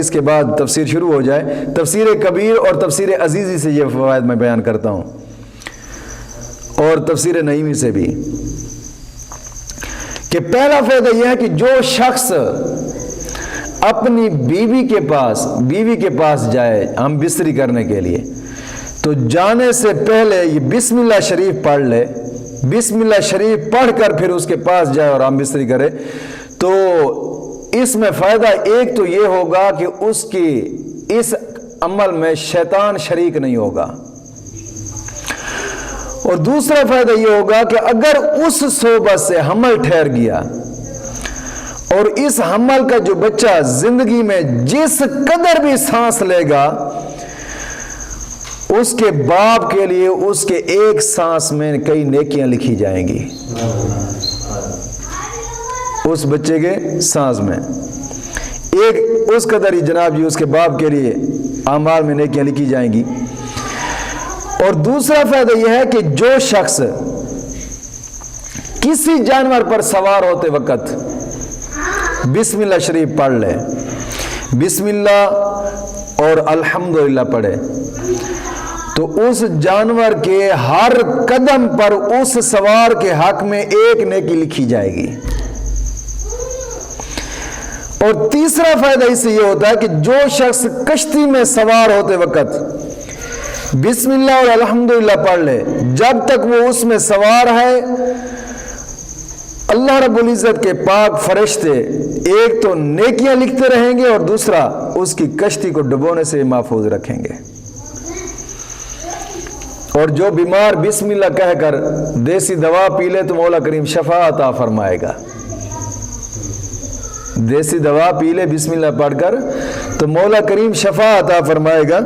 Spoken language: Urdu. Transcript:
اس کے بعد تفسیر شروع ہو جائے. تفسیر کبیر اور تفسیر عزیزی سے یہ فوائد میں بیان کرتا ہوں، اور تفسیر نعیمی سے بھی، کہ پہلا فائدہ یہ ہے کہ جو شخص اپنی بیوی کے پاس جائے ہم بستری کرنے کے لیے، تو جانے سے پہلے یہ بسم اللہ شریف پڑھ لے، بسم اللہ شریف پڑھ کر پھر اس کے پاس جائے اور ہم بستری کرے، تو اس میں فائدہ ایک تو یہ ہوگا کہ اس کی اس عمل میں شیطان شریک نہیں ہوگا، اور دوسرا فائدہ یہ ہوگا کہ اگر اس صحبت سے حمل ٹھہر گیا اور اس حمل کا جو بچہ زندگی میں جس قدر بھی سانس لے گا، اس کے باپ کے لیے اس کے ایک سانس میں کئی نیکیاں لکھی جائیں گی، اس بچے کے سانس میں ایک اس قدر ہی جناب جی اس کے باپ کے لیے اعمال میں نیکیاں لکھی جائیں گی. اور دوسرا فائدہ یہ ہے کہ جو شخص کسی جانور پر سوار ہوتے وقت بسم اللہ شریف پڑھ لے، بسم اللہ اور الحمدللہ پڑھے، تو اس جانور کے ہر قدم پر اس سوار کے حق میں ایک نیکی لکھی جائے گی. اور تیسرا فائدہ اس سے یہ ہوتا ہے کہ جو شخص کشتی میں سوار ہوتے وقت بسم اللہ اور الحمدللہ پڑھ لے، جب تک وہ اس میں سوار ہے، اللہ رب العزت کے پاک فرشتے ایک تو نیکیاں لکھتے رہیں گے اور دوسرا اس کی کشتی کو ڈبونے سے محفوظ رکھیں گے. اور جو بیمار بسم اللہ کہہ کر دیسی دوا پی لے تو مولا کریم شفا عطا فرمائے گا. دیسی دوا پی لے بسم اللہ پڑھ کر تو مولا کریم شفا عطا فرمائے گا.